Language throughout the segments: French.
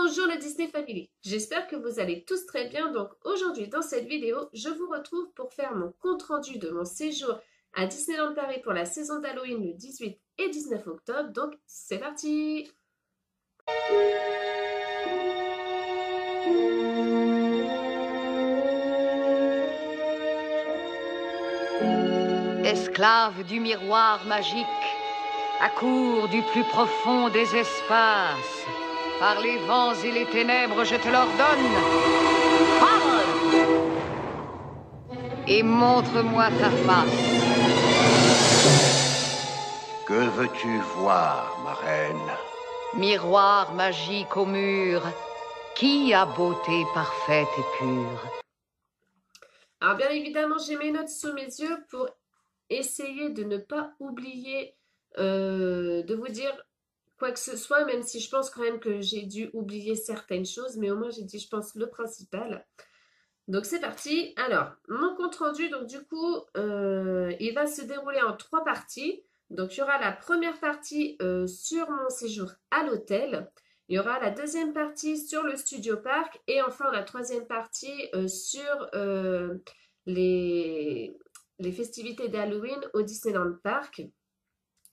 Bonjour la Disney Family, j'espère que vous allez tous très bien. Donc aujourd'hui dans cette vidéo, je vous retrouve pour faire mon compte rendu de mon séjour à Disneyland Paris pour la saison d'Halloween le 18 et 19 octobre. Donc c'est parti! Esclaves du miroir magique, accours du plus profond des espaces, par les vents et les ténèbres, je te l'ordonne. Parle! Et montre-moi ta face. Que veux-tu voir, ma reine? Miroir magique au mur, qui a beauté parfaite et pure? Alors bien évidemment, j'ai mes notes sous mes yeux pour essayer de ne pas oublier de vous dire quoi que ce soit, même si je pense quand même que j'ai dû oublier certaines choses, mais au moins j'ai dit, je pense, le principal. Donc c'est parti. Alors, mon compte rendu, donc du coup, il va se dérouler en 3 parties. Donc il y aura la première partie sur mon séjour à l'hôtel. Il y aura la deuxième partie sur le Studio Park. Et enfin la troisième partie sur les festivités d'Halloween au Disneyland Park.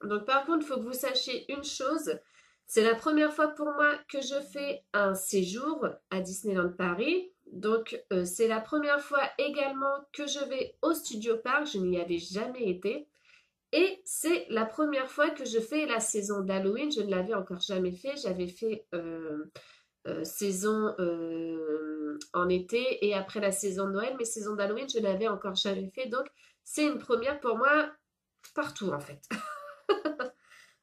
Donc par contre, il faut que vous sachiez une chose. C'est la première fois pour moi que je fais un séjour à Disneyland Paris. Donc c'est la première fois également que je vais au Studio Park. Je n'y avais jamais été. Et c'est la première fois que je fais la saison d'Halloween. Je ne l'avais encore jamais fait. J'avais fait saison en été et après la saison de Noël. Mais saison d'Halloween, je ne l'avais encore jamais fait. Donc c'est une première pour moi partout en fait.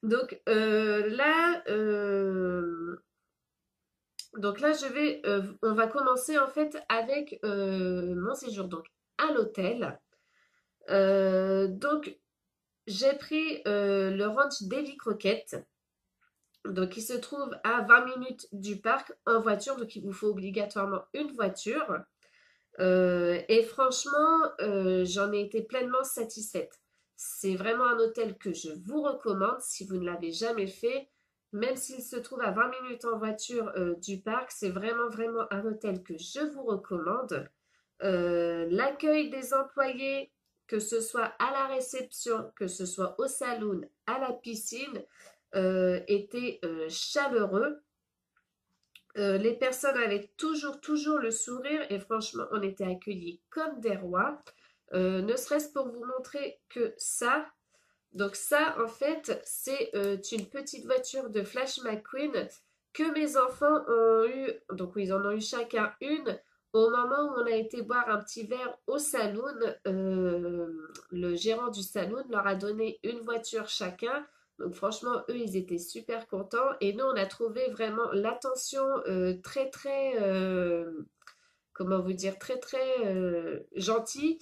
Donc là, on va commencer en fait avec mon séjour donc à l'hôtel. Donc j'ai pris le ranch Davy Crockett, donc qui se trouve à 20 minutes du parc en voiture, donc il vous faut obligatoirement une voiture. Et franchement, j'en ai été pleinement satisfaite. C'est vraiment un hôtel que je vous recommande si vous ne l'avez jamais fait. Même s'il se trouve à 20 minutes en voiture du parc, c'est vraiment, vraiment un hôtel que je vous recommande. L'accueil des employés, que ce soit à la réception, que ce soit au saloon, à la piscine, était chaleureux. Les personnes avaient toujours le sourire et franchement, on était accueillis comme des rois. Ne serait-ce pour vous montrer que ça. Donc ça, en fait, c'est une petite voiture de Flash McQueen que mes enfants ont eu. Donc oui, ils en ont eu chacun une. Au moment où on a été boire un petit verre au saloon, le gérant du saloon leur a donné une voiture chacun. Donc franchement, eux, ils étaient super contents. Et nous, on a trouvé vraiment l'attention comment vous dire, très gentille.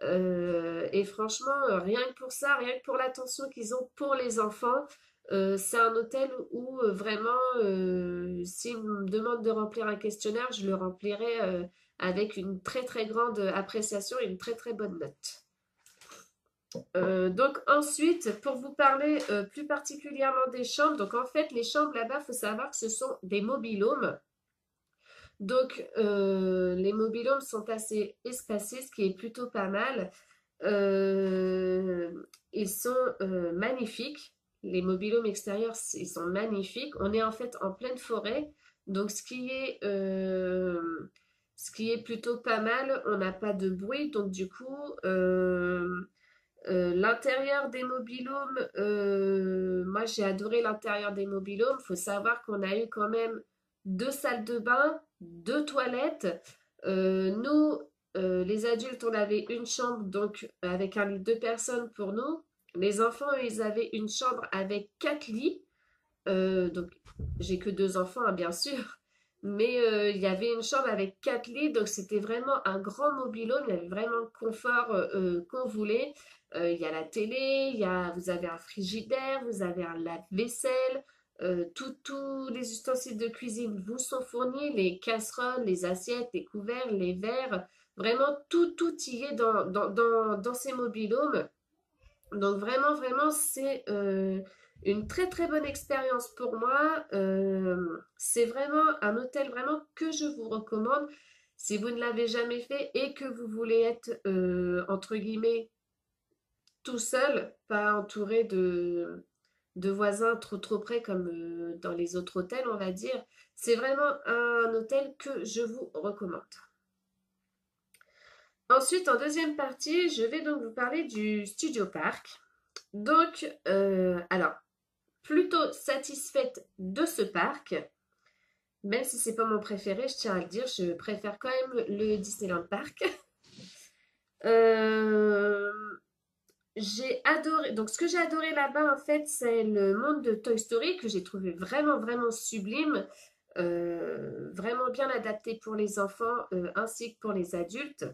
Et franchement, rien que pour ça, rien que pour l'attention qu'ils ont pour les enfants, c'est un hôtel où vraiment, s'ils me demandent de remplir un questionnaire, je le remplirai avec une très grande appréciation et une très bonne note. Donc ensuite, pour vous parler plus particulièrement des chambres, donc en fait les chambres là-bas, il faut savoir que ce sont des mobil-homes. Donc les mobil-homes sont assez espacés, ce qui est plutôt pas mal. Ils sont magnifiques. Les mobil-homes extérieurs, ils sont magnifiques. On est en fait en pleine forêt, donc ce qui est plutôt pas mal. On n'a pas de bruit, donc du coup l'intérieur des mobil-homes, moi j'ai adoré l'intérieur des mobil-homes. Il faut savoir qu'on a eu quand même 2 salles de bain, 2 toilettes. Nous, les adultes, on avait une chambre donc avec un lit de 2 personnes pour nous. Les enfants, eux, ils avaient une chambre avec 4 lits. Donc j'ai que 2 enfants, hein, bien sûr. Mais il y avait une chambre avec 4 lits, donc c'était vraiment un grand mobil-home. Il y avait vraiment le confort qu'on voulait. Il y a la télé, vous avez un frigidaire, vous avez un lave-vaisselle, tous les ustensiles de cuisine vous sont fournis, les casseroles, les assiettes, les couverts, les verres, vraiment tout y est dans ces mobil-homes. Donc vraiment, c'est une très très bonne expérience pour moi. C'est vraiment un hôtel vraiment que je vous recommande si vous ne l'avez jamais fait et que vous voulez être entre guillemets tout seul, pas entouré de voisins trop près comme dans les autres hôtels, on va dire. C'est vraiment un hôtel que je vous recommande. Ensuite, en deuxième partie, je vais donc vous parler du Studio Park. Donc, alors, plutôt satisfaite de ce parc, même si c'est pas mon préféré, je tiens à le dire, je préfère quand même le Disneyland Park. Euh, j'ai adoré, donc ce que j'ai adoré là-bas en fait, c'est le monde de Toy Story que j'ai trouvé vraiment vraiment sublime, vraiment bien adapté pour les enfants ainsi que pour les adultes.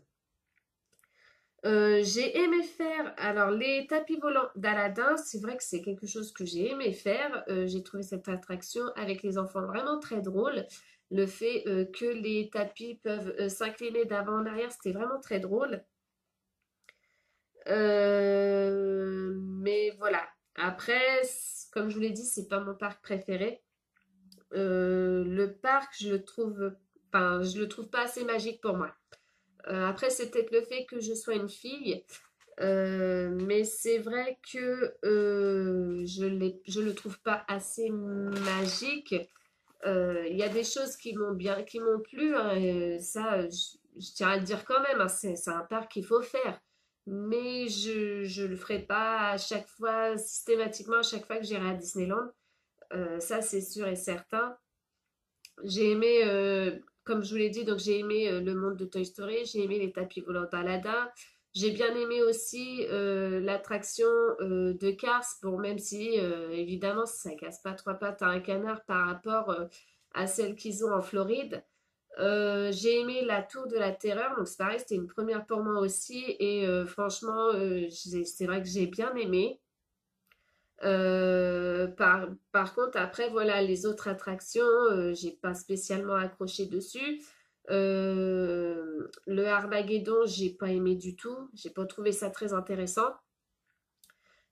J'ai aimé faire, alors les tapis volants d'Aladin, c'est vrai que c'est quelque chose que j'ai aimé faire. J'ai trouvé cette attraction avec les enfants vraiment très drôle. Le fait que les tapis peuvent s'incliner d'avant en arrière, c'était vraiment très drôle. Mais voilà. Après, comme je vous l'ai dit, c'est pas mon parc préféré. Le parc, enfin, je le trouve pas assez magique pour moi. Après, c'est peut-être le fait que je sois une fille. Mais c'est vrai que je le trouve pas assez magique. Il y a des choses qui m'ont plu, hein, je tiens à le dire quand même, hein, c'est un parc qu'il faut faire. Mais je le ferai pas à chaque fois, systématiquement, à chaque fois que j'irai à Disneyland. Ça, c'est sûr et certain. J'ai aimé, comme je vous l'ai dit, donc j'ai aimé le monde de Toy Story, j'ai aimé les tapis volants d'Aladin. J'ai bien aimé aussi l'attraction de Cars, bon, même si évidemment ça casse pas trois pattes à un canard par rapport à celle qu'ils ont en Floride. J'ai aimé la Tour de la Terreur, donc c'est pareil, c'était une première pour moi aussi, et franchement, c'est vrai que j'ai bien aimé. Par contre, après, voilà, les autres attractions, j'ai pas spécialement accroché dessus. Le Armageddon, j'ai pas aimé du tout. J'ai pas trouvé ça très intéressant.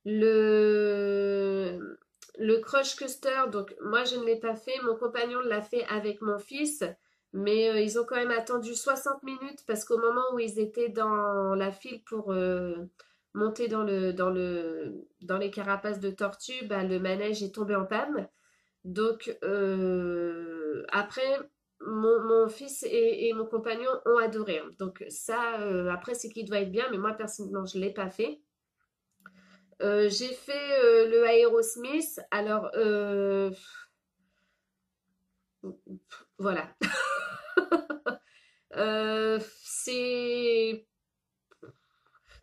Le, le Crush Coaster, donc moi je ne l'ai pas fait. Mon compagnon l'a fait avec mon fils. Mais ils ont quand même attendu 60 minutes parce qu'au moment où ils étaient dans la file pour monter dans les carapaces de tortue, bah, le manège est tombé en panne. Donc après, mon fils et mon compagnon ont adoré, hein. Donc ça, après, c'est qu'il doit être bien, mais moi personnellement, je ne l'ai pas fait. J'ai fait le Aerosmith. Alors, voilà.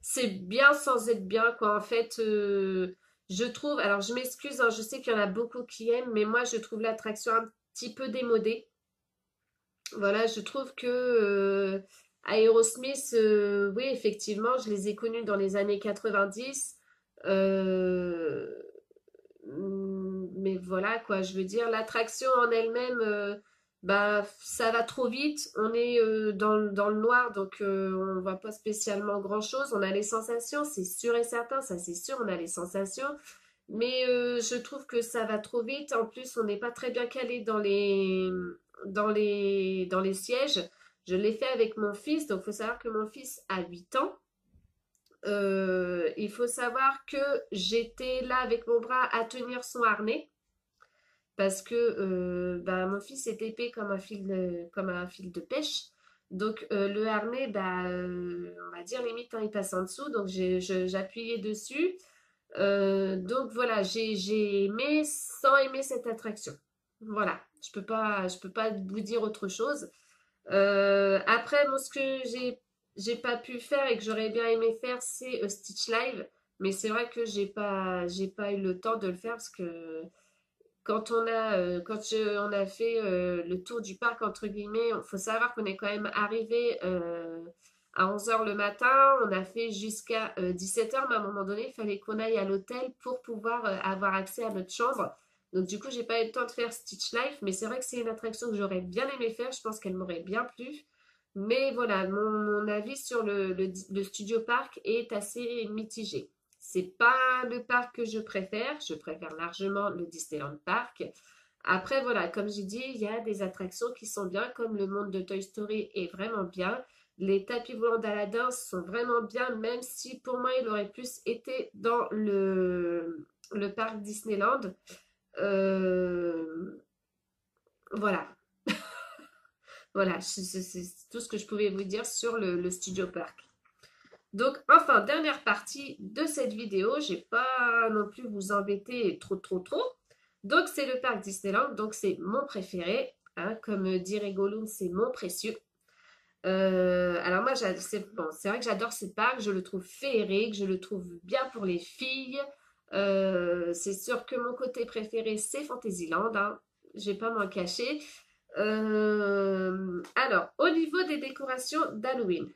C'est bien sans être bien, quoi. En fait, je trouve, alors je m'excuse, hein, je sais qu'il y en a beaucoup qui aiment, mais moi je trouve l'attraction un petit peu démodée. Voilà, je trouve que Aerosmith, oui, effectivement, je les ai connus dans les années 90. euh, mais voilà, quoi, je veux dire, l'attraction en elle-même, bah, ça va trop vite. On est dans le noir, donc on voit pas spécialement grand-chose. On a les sensations, c'est sûr et certain, ça c'est sûr, on a les sensations. Mais je trouve que ça va trop vite. En plus, on n'est pas très bien calé dans les sièges. Je l'ai fait avec mon fils, donc il faut savoir que mon fils a 8 ans. Il faut savoir que j'étais là avec mon bras à tenir son harnais parce que bah, mon fils est épais comme un fil de pêche. Donc le harnais, bah, on va dire limite hein, il passe en dessous, donc j'appuyais dessus. Donc voilà, j'ai aimé sans aimer cette attraction. Voilà, je peux pas vous dire autre chose. Après, moi, ce que j'ai pas pu faire et que j'aurais bien aimé faire, c'est Stitch Live. Mais c'est vrai que j'ai pas eu le temps de le faire parce que on a fait le tour du parc, entre guillemets, il faut savoir qu'on est quand même arrivé à 11 heures le matin. On a fait jusqu'à 17 heures, mais à un moment donné, il fallait qu'on aille à l'hôtel pour pouvoir avoir accès à notre chambre. Donc du coup, j'ai pas eu le temps de faire Stitch Life, mais c'est vrai que c'est une attraction que j'aurais bien aimé faire. Je pense qu'elle m'aurait bien plu. Mais voilà, mon avis sur le Studio Park est assez mitigé. C'est pas le parc que je préfère largement le Disneyland Park. Après, voilà, comme j'ai dit, il y a des attractions qui sont bien, comme le monde de Toy Story est vraiment bien. Les tapis volants d'Aladin sont vraiment bien, même si pour moi, il aurait plus été dans le parc Disneyland. Euh, voilà, voilà, c'est tout ce que je pouvais vous dire sur le Studio Park. Donc, enfin, dernière partie de cette vidéo. J'ai pas non plus vous embêter trop. Donc, c'est le parc Disneyland. Donc, c'est mon préféré. Hein, comme dirait Gollum, c'est mon précieux. Alors moi, c'est bon, c'est vrai que j'adore ce parc. Je le trouve féerique. Je le trouve bien pour les filles. C'est sûr que mon côté préféré, c'est Fantasyland. Hein. Je vais pas m'en cacher. Alors, au niveau des décorations d'Halloween.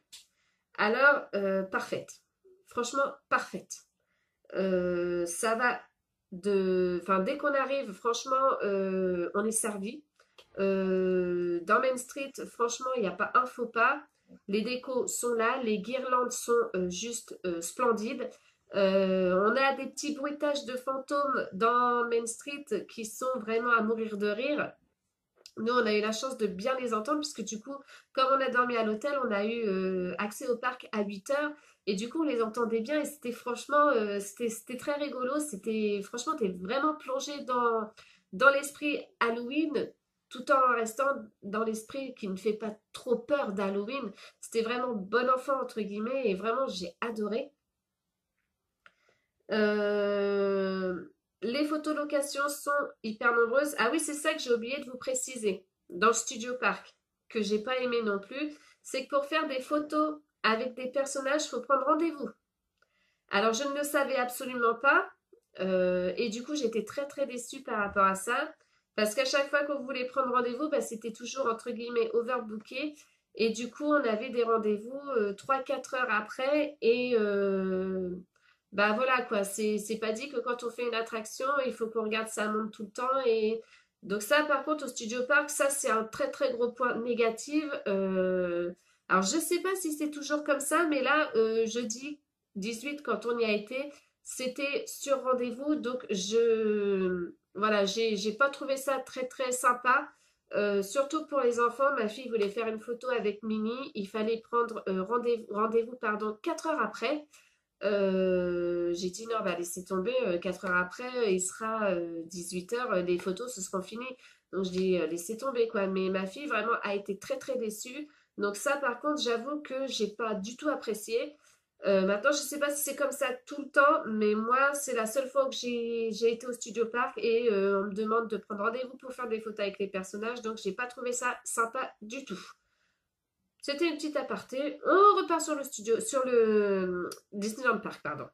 Alors, parfaite. Franchement, parfaite. Ça va Enfin, dès qu'on arrive, franchement, on est servi. Dans Main Street, franchement, il n'y a pas un faux pas. Les décos sont là, les guirlandes sont juste splendides. On a des petits bruitages de fantômes dans Main Street qui sont vraiment à mourir de rire. Nous, on a eu la chance de bien les entendre, puisque du coup, comme on a dormi à l'hôtel, on a eu accès au parc à 8 heures. Et du coup, on les entendait bien et c'était franchement, c'était très rigolo. Franchement, t'es vraiment plongé dans l'esprit Halloween, tout en restant dans l'esprit qui ne fait pas trop peur d'Halloween. C'était vraiment bon enfant, entre guillemets, et vraiment, j'ai adoré. Euh, les photolocations sont hyper nombreuses. Ah oui, c'est ça que j'ai oublié de vous préciser. Dans le Studio Park, que j'ai pas aimé non plus, c'est que pour faire des photos avec des personnages, il faut prendre rendez-vous. Alors, je ne le savais absolument pas. Et du coup, j'étais très déçue par rapport à ça. Parce qu'à chaque fois qu'on voulait prendre rendez-vous, bah, c'était toujours entre guillemets overbooké. Et du coup, on avait des rendez-vous 3-4 heures après. Et bah voilà quoi, c'est pas dit que quand on fait une attraction, il faut qu'on regarde sa montre tout le temps. Et donc ça, par contre, au Studio Park, ça c'est un très gros point négatif. Alors je sais pas si c'est toujours comme ça, mais là, jeudi 18, quand on y a été, c'était sur rendez-vous. Donc voilà, j'ai pas trouvé ça très sympa. Surtout pour les enfants, ma fille voulait faire une photo avec Minnie. Il fallait prendre rendez-vous pardon, 4 heures après. J'ai dit non, bah laissez tomber, 4 heures après, il sera 18 heures, les photos se seront finies. Donc je dis laissez tomber quoi. Mais ma fille vraiment a été très déçue. Donc ça par contre, j'avoue que j'ai pas du tout apprécié. Maintenant, je sais pas si c'est comme ça tout le temps, mais moi, c'est la seule fois que j'ai été au Studio Park et on me demande de prendre rendez-vous pour faire des photos avec les personnages. Donc j'ai pas trouvé ça sympa du tout. C'était une petite aparté. On repart sur le Disneyland Park, pardon.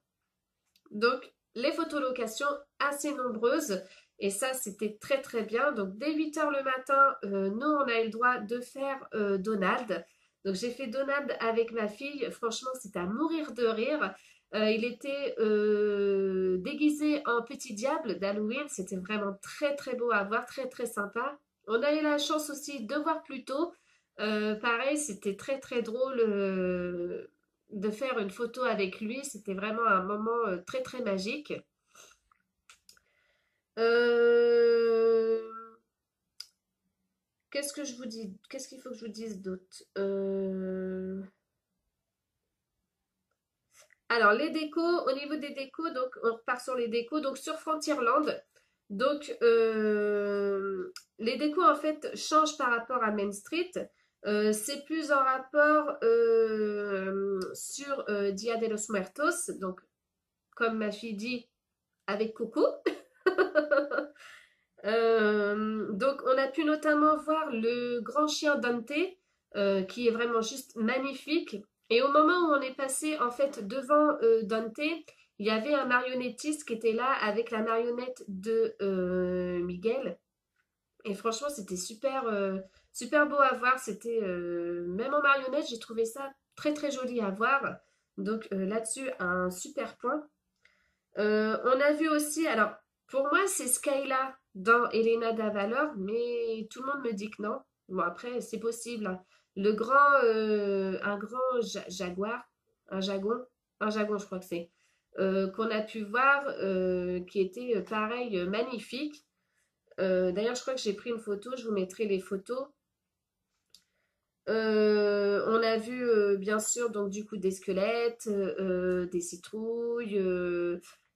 Donc, les photolocations assez nombreuses. Et ça, c'était très bien. Donc, dès 8 heures le matin, nous, on a eu le droit de faire Donald. Donc, j'ai fait Donald avec ma fille. Franchement, c'était à mourir de rire. Il était déguisé en petit diable d'Halloween. C'était vraiment très beau à voir, très sympa. On a eu la chance aussi de voir plus tôt. Pareil, c'était très drôle de faire une photo avec lui. C'était vraiment un moment très magique. Euh, Qu'est-ce que je vous dis? Qu'est-ce qu'il faut que je vous dise d'autre? Alors, les décos, au niveau des décos, donc on repart sur les décos. Donc, sur Frontierland, donc les décos en fait changent par rapport à Main Street. C'est plus en rapport sur Dia de los Muertos, donc comme ma fille dit, avec Coco. Donc on a pu notamment voir le grand chien Dante, qui est vraiment juste magnifique. Et au moment où on est passé en fait devant Dante, il y avait un marionnettiste qui était là avec la marionnette de Miguel. Et franchement, c'était super beau à voir. C'était même en marionnette, j'ai trouvé ça très joli à voir. Donc là-dessus, un super point. On a vu aussi, alors pour moi, c'est Skyla dans Elena d'Avalor, mais tout le monde me dit que non. Bon, après, c'est possible. Hein. Un grand jaguar, un jagon, je crois que c'est. qu'on a pu voir, qui était pareil, magnifique. D'ailleurs, je crois que j'ai pris une photo, je vous mettrai les photos. On a vu bien sûr donc du coup des squelettes, des citrouilles.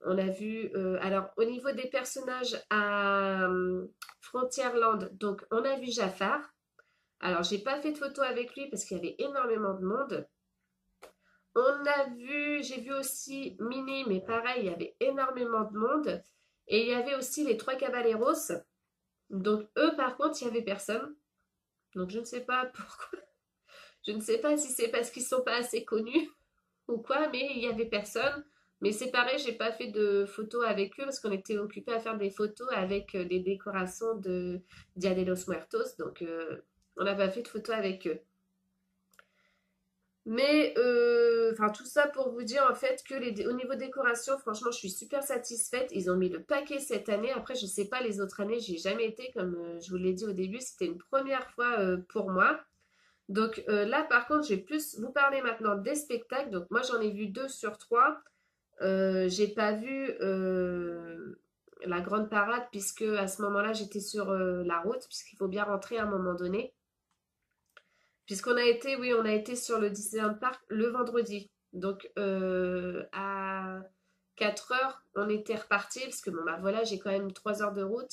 On a vu alors au niveau des personnages à Frontierland, donc on a vu Jafar. Alors j'ai pas fait de photo avec lui parce qu'il y avait énormément de monde. J'ai vu aussi Minnie, mais pareil, il y avait énormément de monde. Et il y avait aussi les trois Caballeros. Donc eux par contre il y avait personne. Donc je ne sais pas pourquoi. Je ne sais pas si c'est parce qu'ils sont pas assez connus ou quoi, mais il y avait personne. Mais c'est pareil, j'ai pas fait de photos avec eux parce qu'on était occupés à faire des photos avec les décorations de Dia de los Muertos. Donc on n'a pas fait de photos avec eux. Mais enfin tout ça pour vous dire en fait que au niveau décoration, franchement, je suis super satisfaite. Ils ont mis le paquet cette année. Après, je sais pas les autres années, j'y ai jamais été comme je vous l'ai dit au début, c'était une première fois pour moi. Donc là, par contre, je vais plus vous parler maintenant des spectacles. Donc moi, j'en ai vu 2 sur 3. J'ai pas vu la grande parade puisque à ce moment-là, j'étais sur la route puisqu'il faut bien rentrer à un moment donné. Puisqu'on a été, oui, on a été sur le Disneyland Park le vendredi. Donc à 4 heures, on était reparti parce que bon, bah voilà, j'ai quand même 3 heures de route.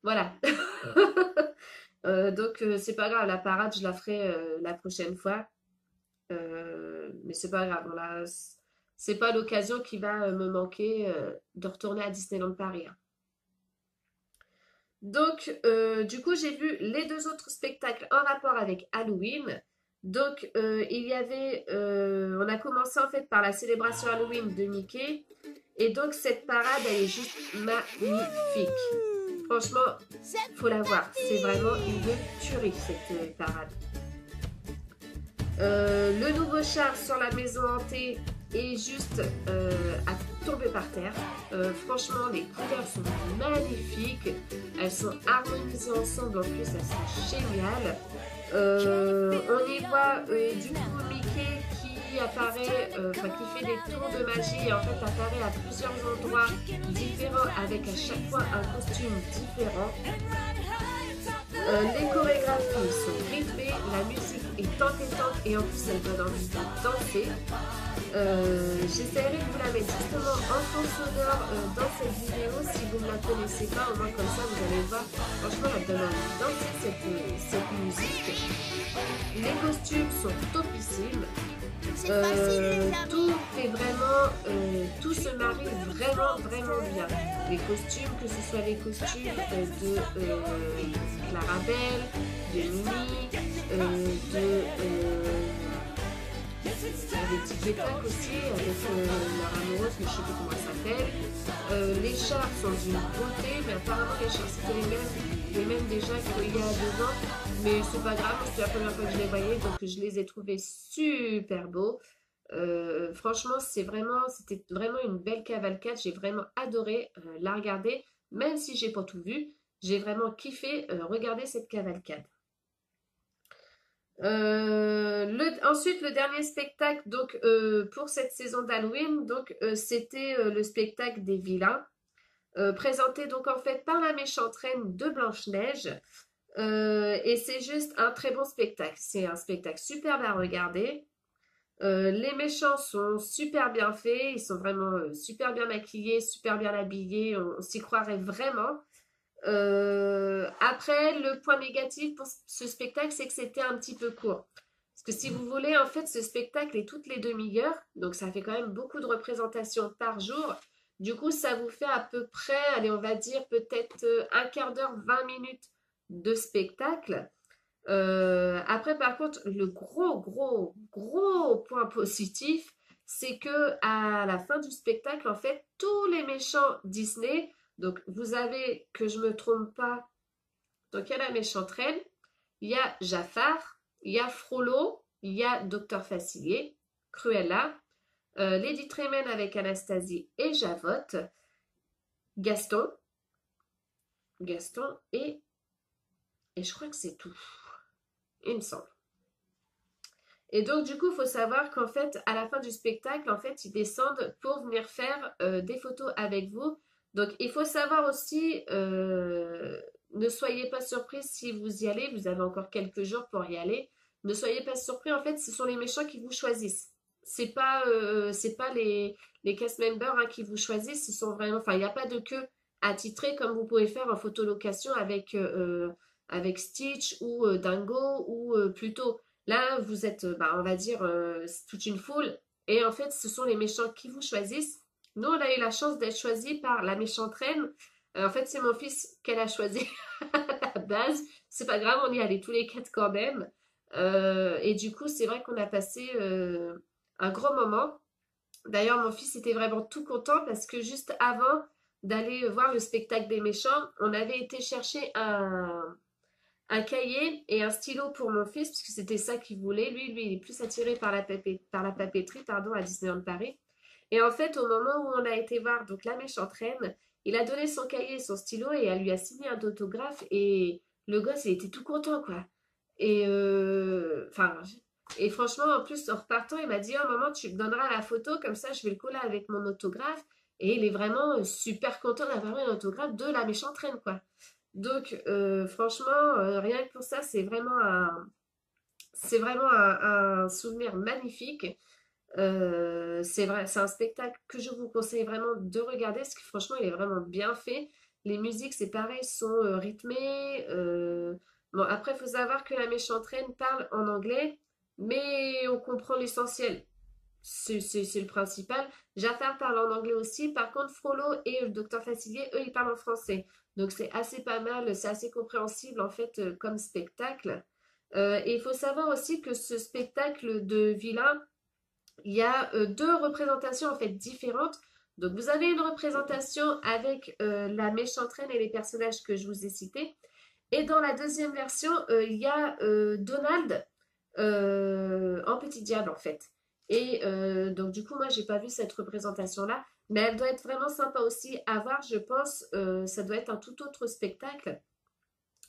Voilà. Donc c'est pas grave, la parade je la ferai la prochaine fois. Mais c'est pas grave, c'est pas l'occasion qui va me manquer de retourner à Disneyland Paris, hein. Donc du coup j'ai vu les 2 autres spectacles en rapport avec Halloween. Donc il y avait, on a commencé en fait par la célébration Halloween de Mickey. Et donc cette parade elle est juste magnifique. Franchement, faut la voir. C'est vraiment une tuerie cette parade. Le nouveau char sur la maison hantée est juste à tomber par terre. Franchement, les couleurs sont magnifiques. Elles sont harmonisées ensemble. En plus, elles sont géniales. On y voit du coup Mickey qui apparaît, enfin qui fait des tours de magie et en fait apparaît à plusieurs endroits différents avec à chaque fois un costume différent. Les chorégraphies sont rythmées, la musique est entêtante et en plus elle donne envie de danser. J'essaierai de vous la mettre justement en fond sonore dans cette vidéo si vous ne la connaissez pas, au moins comme ça vous allez voir. Franchement elle donne envie de danser cette musique. Les costumes sont topissimes. Tout est vraiment, tout se marie vraiment bien. Les costumes, que ce soit les costumes de Clarabelle, de Minnie, des petits pétacles aussi avec leur amoureuse, mais je ne sais plus comment elle s'appelle. Les chars sont d'une beauté, mais apparemment les chars c'était les mêmes déjà qu'il y a 2 ans. Mais c'est pas grave, c'était la première fois que je les voyais, donc je les ai trouvés super beaux. Franchement, c'était vraiment une belle cavalcade. J'ai vraiment adoré la regarder, même si j'ai pas tout vu. J'ai vraiment kiffé regarder cette cavalcade. Ensuite, le dernier spectacle donc pour cette saison d'Halloween, donc c'était le spectacle des vilains, présenté donc en fait par la méchante reine de Blanche-Neige. Et c'est juste un très bon spectacle. C'est un spectacle superbe à regarder. Les méchants sont super bien faits, ils sont vraiment super bien maquillés, super bien habillés, on s'y croirait vraiment. Après, le point négatif pour ce spectacle, c'est que c'était un petit peu court. Parce que si vous voulez, en fait, ce spectacle est toutes les demi-heures, donc ça fait quand même beaucoup de représentations par jour. Du coup, ça vous fait à peu près, allez, on va dire peut-être un quart d'heure, 20 minutes de spectacle. Après, par contre, le gros point positif, c'est que à la fin du spectacle, en fait, tous les méchants Disney, donc vous avez, que je me trompe pas, donc il y a la méchante reine, il y a Jafar, il y a Frollo, il y a Docteur Facilier, Cruella, Lady Tremaine avec Anastasie et Javotte, Gaston et je crois que c'est tout, il me semble. Et donc, du coup, il faut savoir qu'en fait, à la fin du spectacle, en fait, ils descendent pour venir faire des photos avec vous. Donc, il faut savoir aussi, ne soyez pas surpris si vous y allez, vous avez encore quelques jours pour y aller. Ne soyez pas surpris, en fait, ce sont les méchants qui vous choisissent. C'est pas les cast members hein, qui vous choisissent, ce sont vraiment, enfin, il n'y a pas de queue attitrée comme vous pouvez faire en photolocation avec Stitch ou Dingo ou Pluto. Là, vous êtes, bah, on va dire, toute une foule. Et en fait, ce sont les méchants qui vous choisissent. Nous, on a eu la chance d'être choisis par la méchante reine. En fait, c'est mon fils qu'elle a choisi à la base. C'est pas grave, on y allait tous les quatre quand même. Et du coup, c'est vrai qu'on a passé un gros moment. D'ailleurs, mon fils était vraiment tout content parce que juste avant d'aller voir le spectacle des méchants, on avait été chercher un cahier et un stylo pour mon fils, parce que c'était ça qu'il voulait. Lui, il est plus attiré par la papeterie, pardon, à Disneyland Paris. Et en fait, au moment où on a été voir donc la méchante reine, il a donné son cahier et son stylo et elle lui a signé un autographe et le gosse, il était tout content, quoi. Et enfin, et franchement, en plus, en repartant, il m'a dit, oh maman, tu me donneras la photo, comme ça, je vais le coller avec mon autographe. Et il est vraiment super content d'avoir eu un autographe de la méchante reine, quoi. Donc, franchement, rien que pour ça, c'est vraiment un souvenir magnifique. C'est vrai, c'est un spectacle que je vous conseille vraiment de regarder parce que franchement, il est vraiment bien fait. Les musiques, c'est pareil, sont rythmées. Bon, après, il faut savoir que la méchante reine parle en anglais, mais on comprend l'essentiel. C'est le principal. Jafar parle en anglais aussi. Par contre, Frollo et le docteur Facilier, eux, ils parlent en français. Donc, c'est assez pas mal, c'est assez compréhensible en fait comme spectacle. Et il faut savoir aussi que ce spectacle de vilain, il y a deux représentations en fait différentes. Donc, vous avez une représentation avec la méchante reine et les personnages que je vous ai cités. Et dans la deuxième version, il y a Donald en petit diable en fait. Et donc du coup, moi, j'ai pas vu cette représentation-là, mais elle doit être vraiment sympa aussi à voir, je pense. Ça doit être un tout autre spectacle.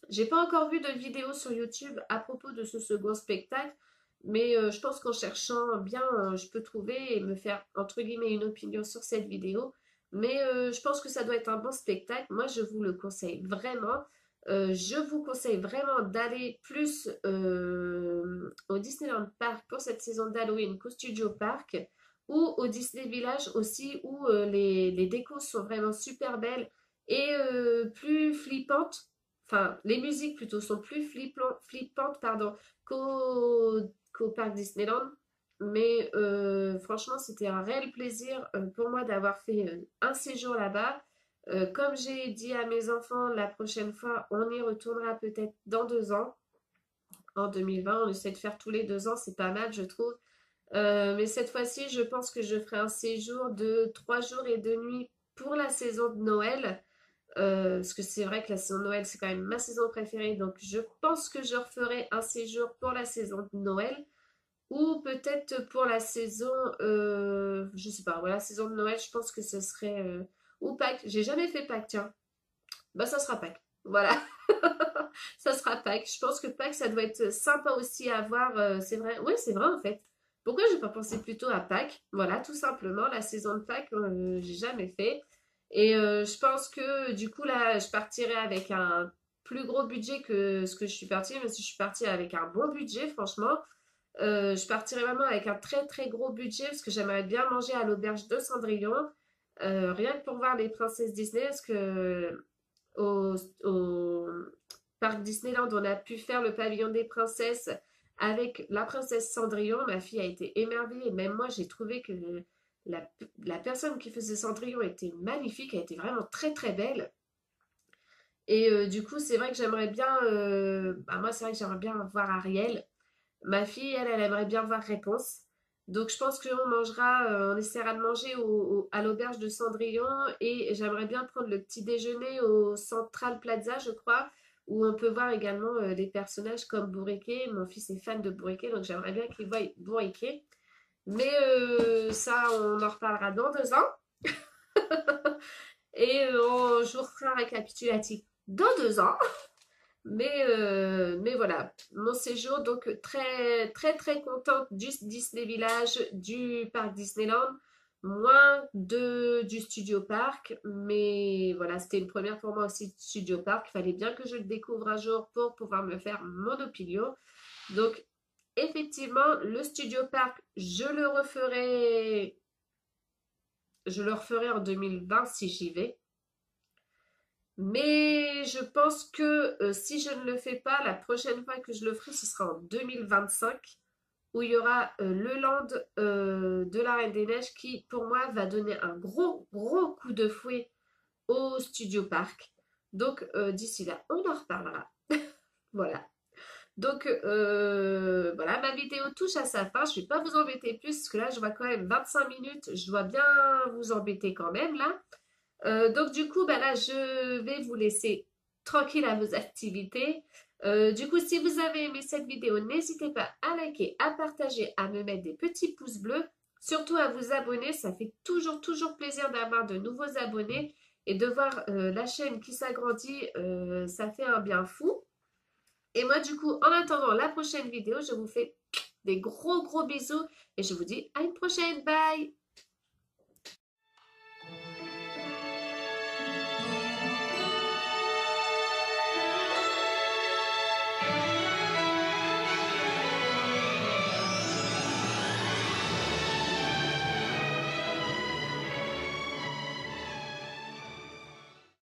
J'ai pas encore vu de vidéo sur YouTube à propos de ce second spectacle, mais je pense qu'en cherchant bien, je peux trouver et me faire entre guillemets une opinion sur cette vidéo. Mais je pense que ça doit être un bon spectacle. Moi, je vous le conseille vraiment. Je vous conseille vraiment d'aller plus au Disneyland Park pour cette saison d'Halloween qu'au Studio Park ou au Disney Village aussi où les décos sont vraiment super belles et plus flippantes. Enfin, les musiques plutôt sont plus flippantes pardon, qu'au parc Disneyland. Mais franchement, c'était un réel plaisir pour moi d'avoir fait un séjour là-bas. Comme j'ai dit à mes enfants, la prochaine fois, on y retournera peut-être dans 2 ans. En 2020, on essaie de faire tous les 2 ans, c'est pas mal, je trouve. Mais cette fois-ci, je pense que je ferai un séjour de 3 jours et 2 nuits pour la saison de Noël. Parce que c'est vrai que la saison de Noël, c'est quand même ma saison préférée. Donc, je pense que je referai un séjour pour la saison de Noël. Ou peut-être pour la saison, je sais pas, voilà, saison de Noël, je pense que ce serait. Ou Pâques. J'ai jamais fait Pâques, tiens. Bah, ça sera Pâques. Voilà. Ça sera Pâques. Je pense que Pâques, ça doit être sympa aussi à voir. C'est vrai. Oui, c'est vrai en fait. Pourquoi j'ai pas pensé plutôt à Pâques? Voilà, tout simplement. La saison de Pâques, j'ai jamais fait. Et je pense que du coup, là, je partirai avec un plus gros budget que ce que je suis partie. Mais si je suis partie avec un bon budget, franchement. Je partirai vraiment avec un très très gros budget parce que j'aimerais bien manger à l'auberge de Cendrillon. Rien que pour voir les princesses Disney, parce que au parc Disneyland, on a pu faire le pavillon des princesses avec la princesse Cendrillon. Ma fille a été émerveillée. Et même moi, j'ai trouvé que la, la personne qui faisait Cendrillon était magnifique. Elle était vraiment très très belle. Et du coup, c'est vrai que j'aimerais bien. Bah, moi, c'est vrai que j'aimerais bien voir Ariel. Ma fille, elle aimerait bien voir Réponse. Donc, je pense qu'on mangera, on essaiera de manger à l'auberge de Cendrillon et j'aimerais bien prendre le petit déjeuner au Central Plaza, je crois, où on peut voir également des personnages comme Bourriquet. Mon fils est fan de Bourriquet, donc j'aimerais bien qu'il voie Bourriquet. Mais ça, on en reparlera dans 2 ans. Et je vous referai un récapitulatif dans 2 ans. Mais voilà, mon séjour, donc très contente du Disney Village, du parc Disneyland, moins du Studio Park. Mais voilà, c'était une première pour moi aussi, Studio Park. Il fallait bien que je le découvre un jour pour pouvoir me faire mon opinion. Donc, effectivement, le Studio Park, je le referai en 2020 si j'y vais. Mais je pense que si je ne le fais pas, la prochaine fois que je le ferai, ce sera en 2025, où il y aura le land de la Reine des Neiges qui, pour moi, va donner un gros coup de fouet au Studio Park. Donc, d'ici là, on en reparlera. Voilà. Donc, voilà, ma vidéo touche à sa fin. Je ne vais pas vous embêter plus, parce que là, je vois quand même 25 minutes. Je dois bien vous embêter quand même, là. Donc du coup, bah là, je vais vous laisser tranquille à vos activités. Du coup, si vous avez aimé cette vidéo, n'hésitez pas à liker, à partager, à me mettre des petits pouces bleus. Surtout à vous abonner, ça fait toujours plaisir d'avoir de nouveaux abonnés et de voir la chaîne qui s'agrandit, ça fait un bien fou. Et moi, du coup, en attendant la prochaine vidéo, je vous fais des gros bisous et je vous dis à une prochaine. Bye!